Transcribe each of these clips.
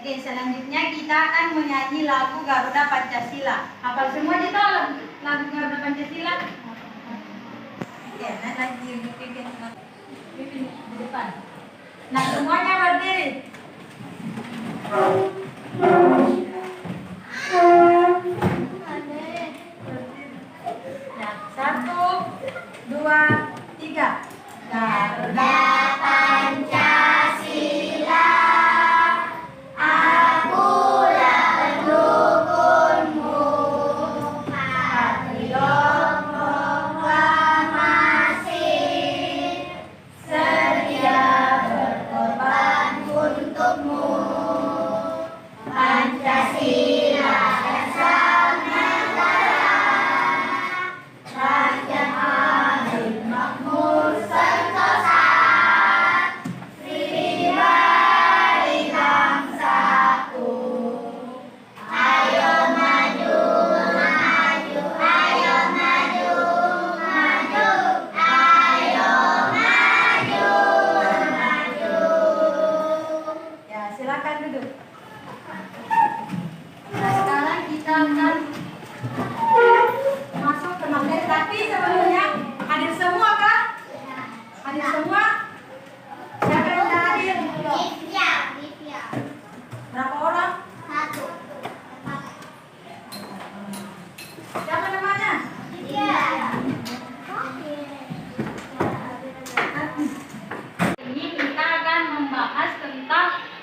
Oke, selanjutnya kita akan menyanyi lagu Garuda Pancasila. Hafal semua kita lagu Garuda Pancasila? Oke, nah lagi di depan. Nah, semuanya berdiri. Nah, 1, 2, 3. Garuda Pancasila.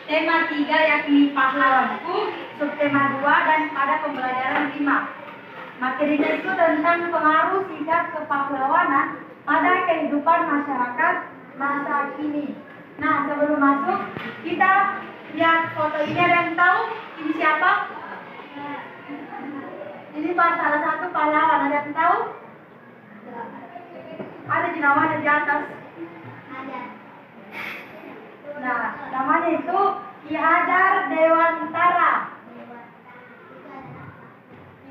Tema 3 yakni pahlawanku, subtema 2 dan pada pembelajaran 5. Materinya itu tentang pengaruh sikap kepahlawanan pada kehidupan masyarakat masa kini. Nah, sebelum masuk, kita lihat foto ini. Ada yang tahu ini siapa? Ini salah satu pahlawan. Ada yang tahu? Ada di namanya di atas. Nah, namanya itu Ki Hajar Dewantara.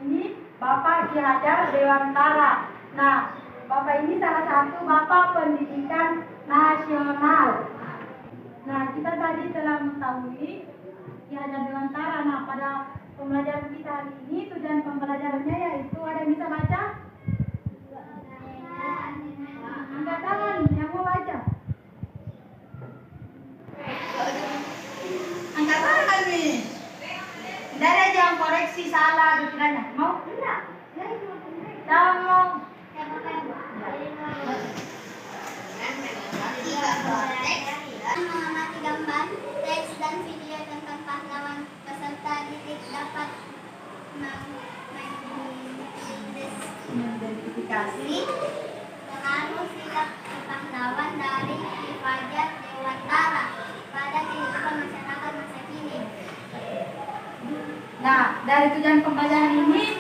Ini Bapak Ki Hajar Dewantara. Nah, Bapak ini salah satu Bapak Pendidikan Nasional. Nah, kita tadi telah mengetahui Ki Hajar Dewantara. Nah, pada pembelajaran kita hari ini, tujuan pembelajarannya yaitu, ada yang bisa baca? Angkat tangan yang mau baca. Angkat tangan nih. Tidak ada yang koreksi salah dikiranya. Mau? Tidak. Mau? Mengamati gambar, teks dan video tentang pahlawan peserta didik dapat mengidentifikasi pengaruh sikap pahlawan dari Ki Hajar Dewantara pada kehidupan masyarakat masa kini. Nah, dari tujuan pembelajaran ini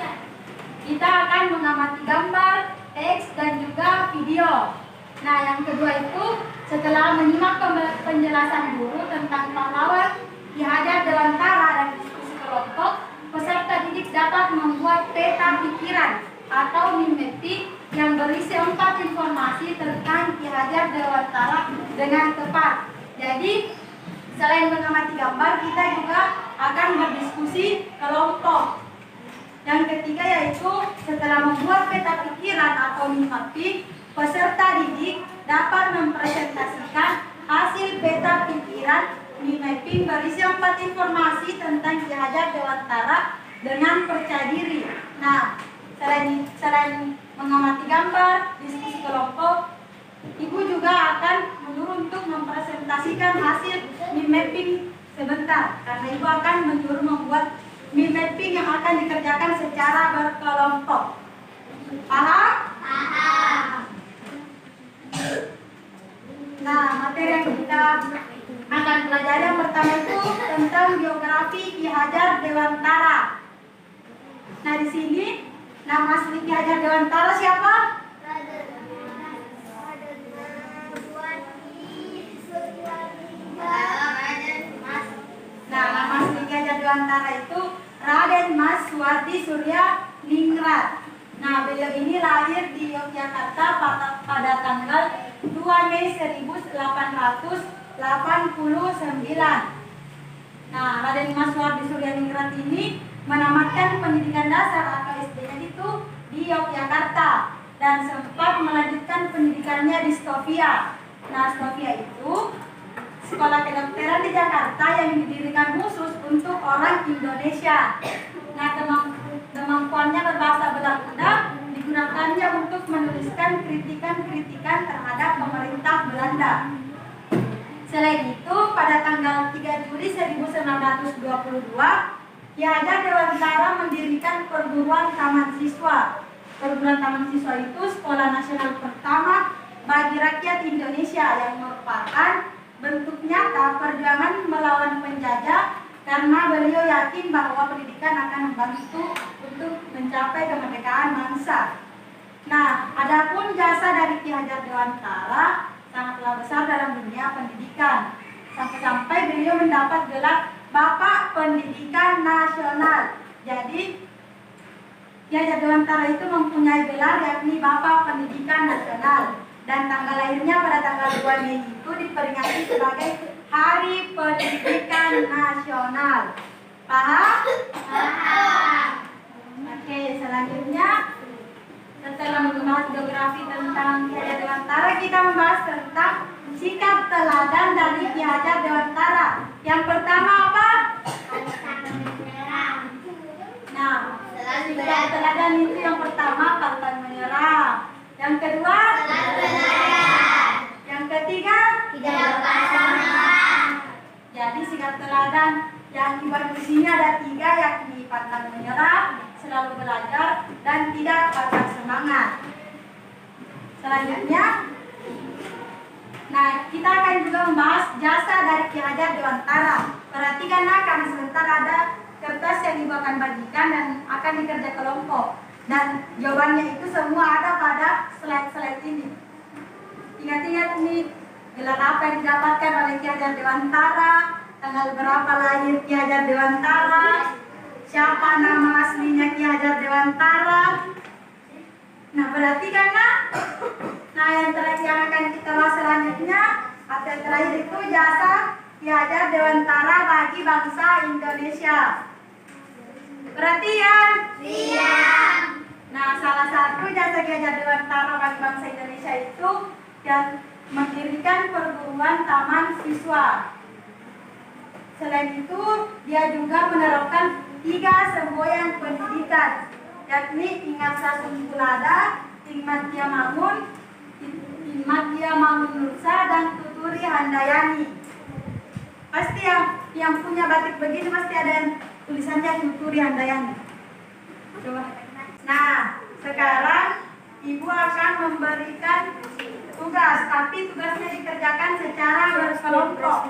kita akan mengamati gambar, teks, dan juga video. Nah, yang kedua itu, setelah menyimak penjelasan guru tentang pahlawan Ki Hajar Dewantara dan diskusi kelompok, peserta didik dapat membuat peta pikiran atau mimeti yang berisi 4 informasi tentang Ki Hajar Dewantara dengan tepat. Jadi, selain mengamati gambar, kita juga akan berdiskusi kelompok. Yang ketiga yaitu, setelah membuat peta pikiran atau mimeti, peserta didik dapat mempresentasikan hasil peta pikiran mapping berisi 4 informasi tentang Ki Hajar Dewantara dengan percaya diri. Nah, selain mengamati gambar, diskusi kelompok, Ibu juga akan menyuruh untuk mempresentasikan hasil mapping sebentar, karena Ibu akan menyuruh membuat mapping yang akan dikerjakan secara berkelompok. Paham? Paham. Nah, materi yang kita akan pelajari yang pertama itu tentang biografi Ki Hajar Dewantara. Nah, di sini nama asli Ki Hajar Dewantara siapa? Nah, nama asli Ki Hajar Dewantara itu Raden Mas Suwardi Surya Ningrat. Nah, beliau ini lahir di Yogyakarta pada tanggal 2 Mei 1889. Nah, Nah, Raden Mas Wardi Suryaningrat ini menamatkan pendidikan dasar atau SD-nya itu di Yogyakarta dan sempat melanjutkan pendidikannya di Stovia. Nah, Stovia itu sekolah kedokteran di Jakarta yang didirikan khusus untuk orang Indonesia. Nah, kemampuannya berbahasa Belanda digunakannya untuk menuliskan kritikan-kritikan terhadap pemerintah Belanda. Selain itu, pada tanggal 3 Juli 1922, Ki Hajar Dewantara mendirikan perguruan taman siswa. Perguruan taman siswa itu sekolah nasional pertama bagi rakyat Indonesia yang merupakan bentuk nyata perjuangan melawan penjajah karena beliau yakin bahwa pendidikan akan membantu untuk mencapai kemerdekaan bangsa. Nah, adapun jasa dari Ki Hajar Dewantara sangatlah besar dalam dunia pendidikan. Sampai-sampai beliau mendapat gelar Bapak Pendidikan Nasional. Jadi, Ki Hajar Dewantara itu mempunyai gelar yakni Bapak Pendidikan Nasional. Dan tanggal lahirnya pada tanggal 2 Mei itu diperingati sebagai Hari Pendidikan Nasional. Paham? Paham. Oke, selanjutnya setelah membahas biografi tentang Ki Hajar Dewantara, kita membahas tentang sikap teladan dari Ki Hajar Dewantara. Yang pertama apa? Nah, sikap teladan itu yang pertama pantang menyerah. Yang kedua, yang ketiga, jadi sikap teladan yang dibagi di sini ada 3, yakni pantang menyerah, selalu belajar, dan tidak patah semangat. Selanjutnya, nah kita akan juga membahas jasa dari Ki Hajar Dewantara. Perhatikan kami sebentar ada kertas yang ibu akan bagikan dan akan dikerja kelompok. Dan jawabannya itu semua ada pada slide-slide ini. Ingat-ingat nih, gelar apa yang didapatkan oleh Ki Hajar Dewantara, tanggal berapa lahir Ki Hajar Dewantara, siapa nama aslinya Ki Hajar Dewantara. Nah, perhatikan nah. Nah, yang terakhir yang akan kita bahas selanjutnya, atau yang terakhir itu jasa Ki Hajar Dewantara bagi bangsa Indonesia. Perhatian. Siap. Nah, salah satu jasa Ki Hajar Dewantara bagi bangsa Indonesia itu yang mendirikan perguruan taman siswa. Selain itu, dia juga menerapkan 3 semboyan pendidikan, yakni Ingat Sasungkulada, Hikmat Dia Mangun Nursa, dan Tuturi Handayani. Pasti yang punya batik begini pasti ada yang tulisannya Tuturi Handayani. Coba. Nah, sekarang ibu akan memberikan tugas, tapi tugasnya dikerjakan secara berkelompok.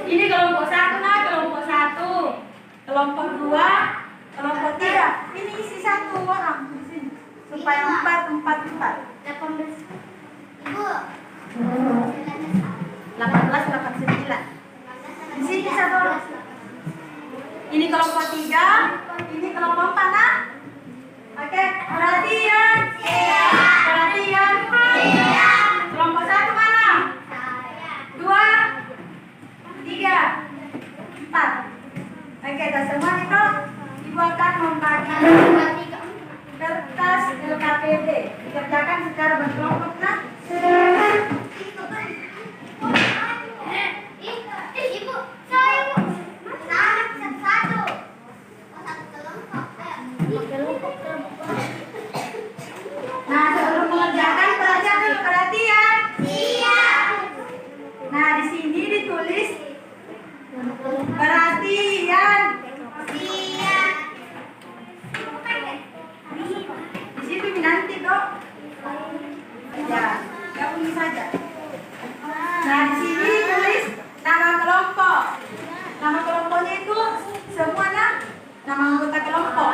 Ini kelompok 1, nah kelompok 1, kelompok 2, kelompok 3. Ini isi 1 orang di sini supaya 4. Ibu. 18, 89. Di sini 1 orang. Ini kelompok 3, ini kelompok 4, nah. Oke, perhatian. Perhatian. Kelompok 1 mana? 2, 3, 4. Oke, dah semua itu ibu akan membagi kertas LKPD. Dikerjakan secara berkelompok, nah. Ibu, saya ibu. Satu. Kelompok. Nah, sebelum mengerjakan belajar dulu, perhatian. Siap. Nah, di sini ditulis perhatian. Siap. Di situ nanti, Dok. Ya, gabung saja. Nah, di sini ditulis nama kelompok. Nama kelompoknya itu semuanya nama anggota kelompok.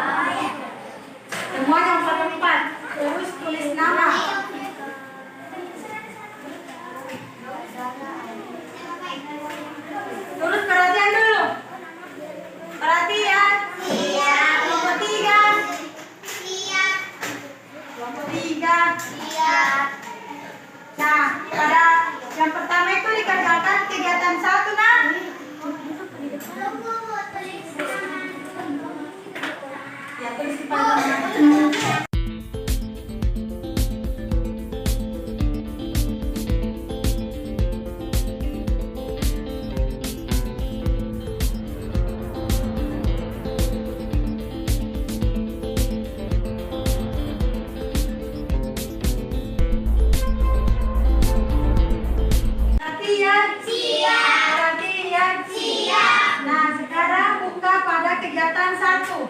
Nah, sekarang buka pada kegiatan 1.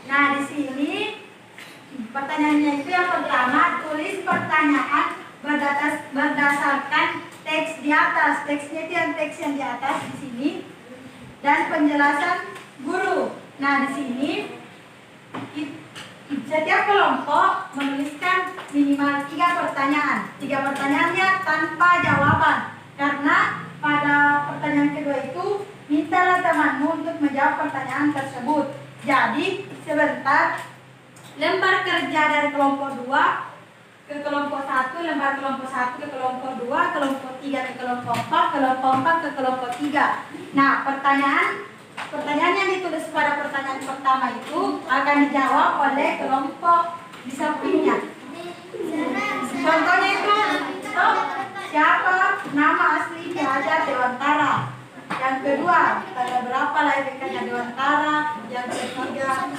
Nah, di sini pertanyaannya itu yang pertama, tulis pertanyaan berdasarkan teks di atas. Teksnya itu yang teks yang di atas di sini dan penjelasan guru. Nah, di sini setiap kelompok menuliskan minimal 3 pertanyaan. 3 pertanyaannya tanpa jawaban. Karena pada pertanyaan kedua itu mintalah temanmu untuk menjawab pertanyaan tersebut. Jadi sebentar, lembar kerja dari kelompok 2 ke kelompok 1, lembar kelompok 1 ke kelompok 2, kelompok 3 ke kelompok 4, kelompok 4 ke kelompok 3. Nah, pertanyaan yang ditulis pada pertanyaan pertama itu akan dijawab oleh kelompok di sampingnya. Contohnya itu, siapa nama asli Ki Hajar Dewantara? Yang kedua, tanggal berapa lahirnya Dewantara? Yang ketiga,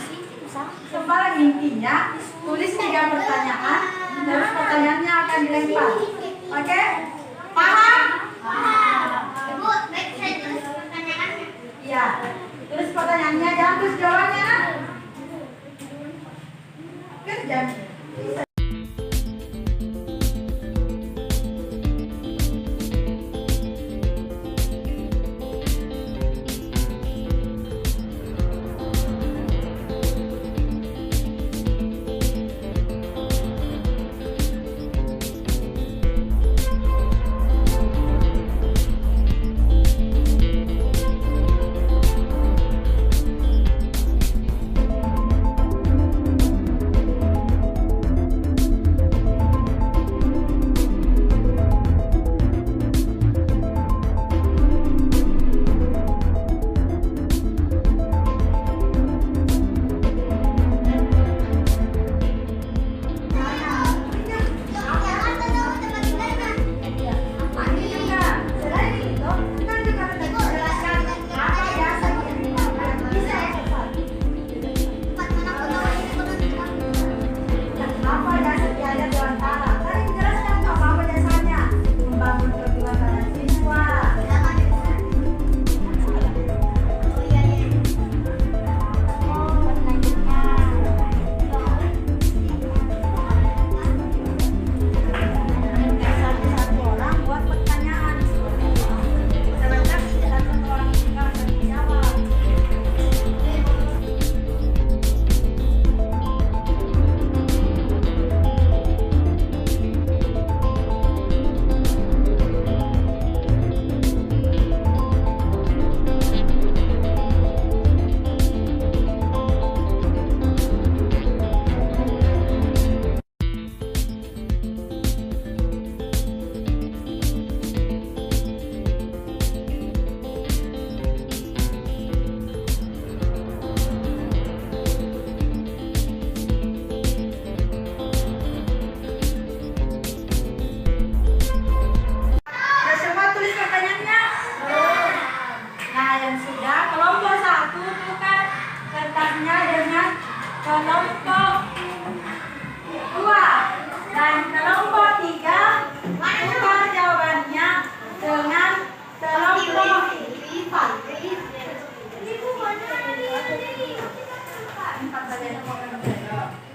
sembarang intinya tulis 3 pertanyaan, terus pertanyaannya akan dilempar. Oke? Paham? Ibu, baik saya tulis pertanyaannya. Iya. Tulis pertanyaannya, jangan tulis jawabannya. Kerja.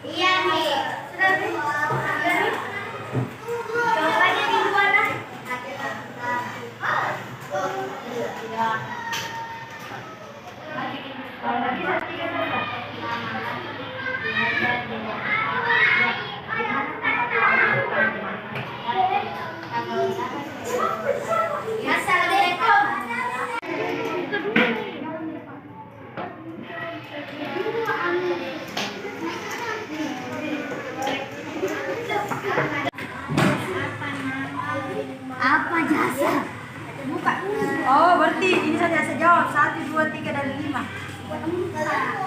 Iya nih. Jawabannya di mana? Assalamualaikum. Apa jasa? Buka. Oh, berarti ini saja saya jawab 1, 2, 3 dan 5. keempat.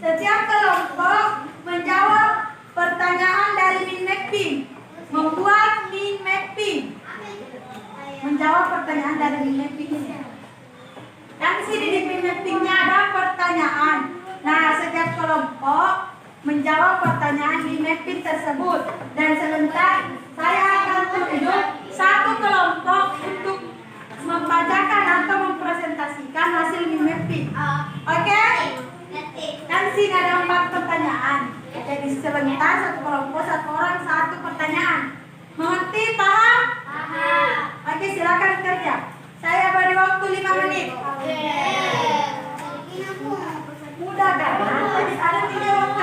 Setiap kelompok menjawab pertanyaan dari min mapping. Membuat min mapping. Menjawab pertanyaan dari min mapping ini. Dan sini di min mappingnya ada pertanyaan. Nah, setiap kelompok menjawab pertanyaan min mapping tersebut. Dan sebentar saya akan tunjuk satu kelompok untuk membacakan atau mempresentasikan hasil min mapping. Oke? Kan sini ada 4 pertanyaan. Jadi sebentar satu kelompok, satu orang, satu pertanyaan. Mengerti? Paham? Paham. Oke, silakan kerja. Saya beri waktu 5 menit. Mudah kan? Ada 3 waktu.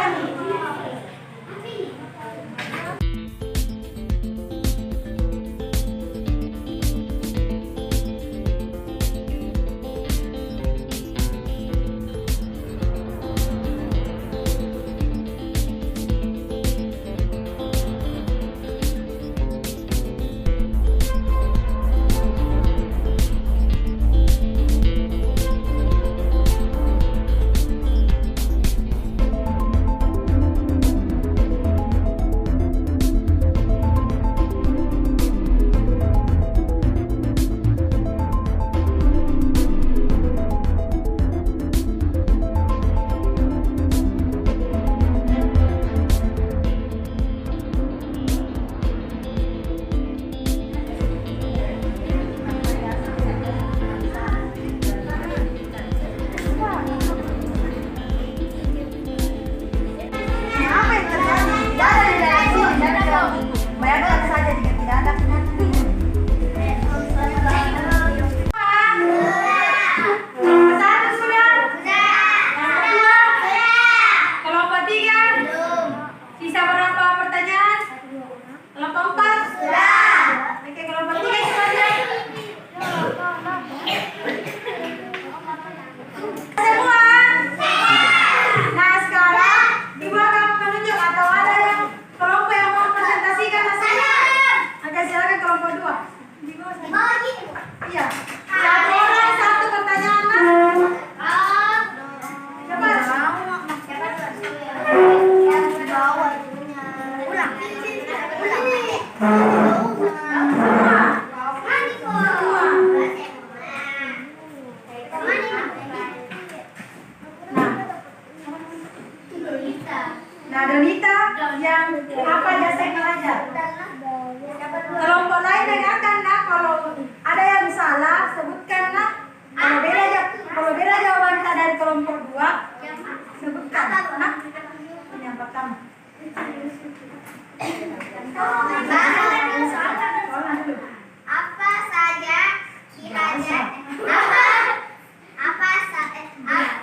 Nah, Donita yang apa jasa belajar? Kelompok lain dengarkan nah, kalau ada yang salah sebutkan nah. Kalau beda jawaban kita dari kelompok 2 sebutkan nah. Ini yang pertama. Apa saja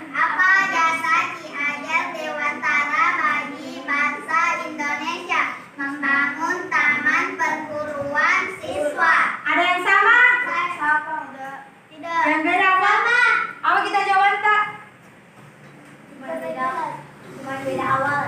apa jasa Ki Hajar Dewantara bagi bangsa Indonesia membangun taman perguruan siswa? Ada yang sama? Tidak. Yang beda apa? Apa kita jawab tak? Cuma beda awal.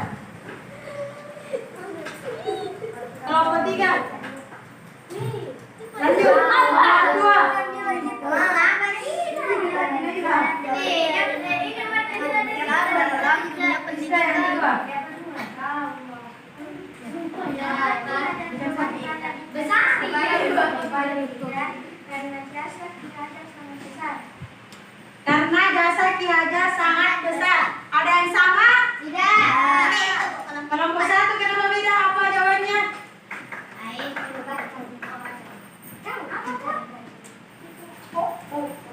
jawabannya itu. Karena jasa Ki Hajar sangat besar. Karena jasa Ki Hajar sangat besar. Ada yang sama? Tidak. Kelompok satu kenapa beda? Apa jawabannya?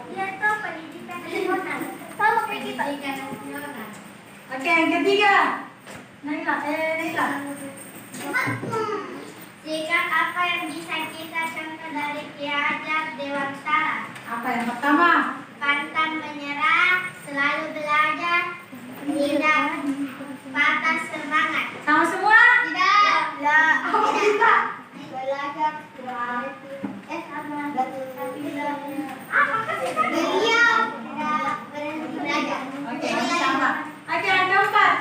Dia itu pendidikan nasional. Sama pendidikan nasional. Oke, yang ketiga. Naila. Sikap apa yang bisa kita contoh dari Ki Hajar Dewantara? Apa yang pertama? Pantang menyerah, selalu belajar, tidak patah semangat. Sama semua? Tidak. Apa kita? Belajar sama beliau berhenti belajar. Oke, sama. Oke, yang keempat.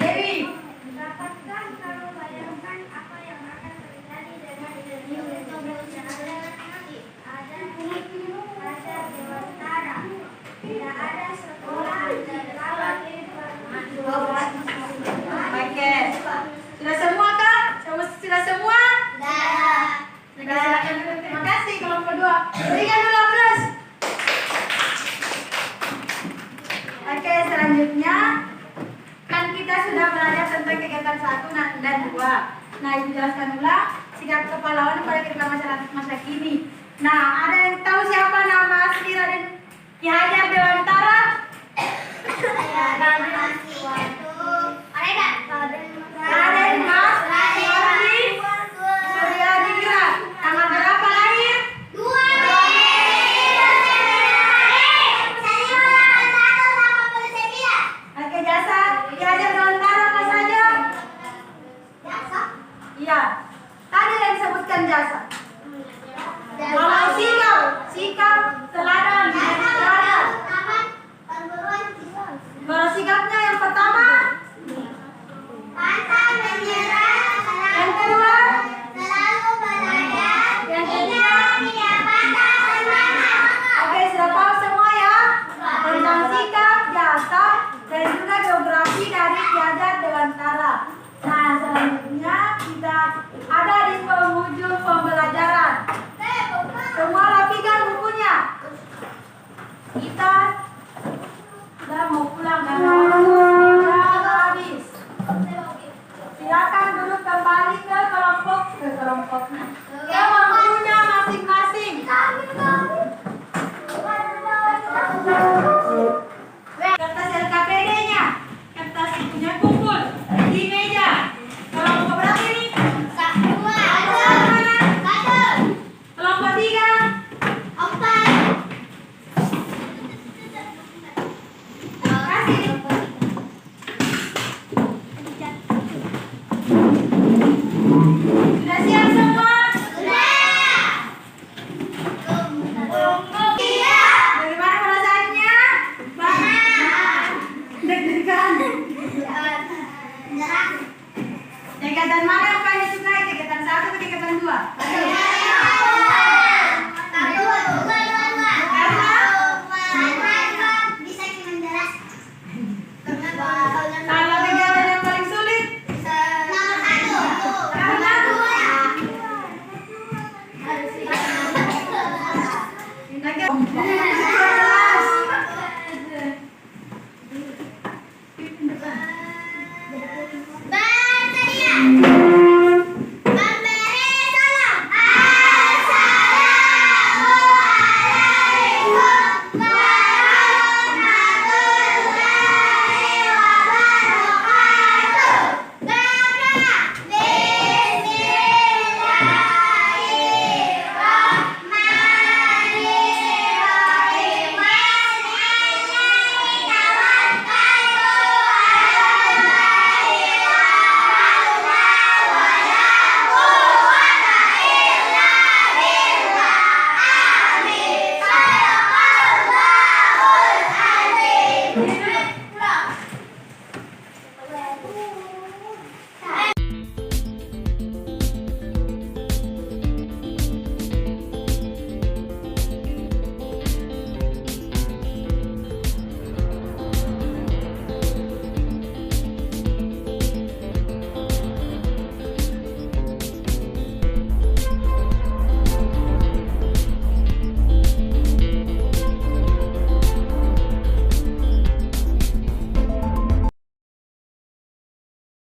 Dewi. Dapatkan kalau bayangkan apa yang akan terjadi dengan beliau untuk berusaha hati. Ada Dewantara. Tidak ada sekolah dan rawat Oke. Sudah semua kah? Sudah semua? Oke, silakan dulu. Terima kasih kelompok dua. Berikan dulu aplaus. Oke, selanjutnya kan kita sudah belajar tentang kegiatan 1 dan 2. Nah, ibu jelaskan ulang sikap kepahlawanan pada kehidupan masyarakat masa kini. Nah, ada yang tahu siapa nama asli Raden Ki Hajar Dewantara? Raden Mas Suryadiningrat. Tanggal berapa lahir? Oke, jasa Ki Hajar Dewantara apa saja? Iya. Tadi yang disebutkan jasa. Kalau sikap teladan. Kalau sikapnya yang pertama, yang kedua, yang ketiga. Oke, sudah tahu semua ya tentang sikap, jasa, dan juga geografi dari Ki Hajar Dewantara. Nah, selanjutnya kita ada di penghujung pembelajaran. Semua rapikan bukunya. Kita sudah mau pulang karena waktu sudah habis. Silakan duduk kembali ke kelompoknya. Ke bangkunya masing-masing. Kertas LKPD-nya, kertas ibunya kumpul di meja. Kelompok berapa ini? Kelompok 3. Kasih. Sudah siap semua? Bagaimana perasaannya? Deg-degan. Kegiatan mana yang paling disukai? Kegiatan 1 atau kegiatan 2?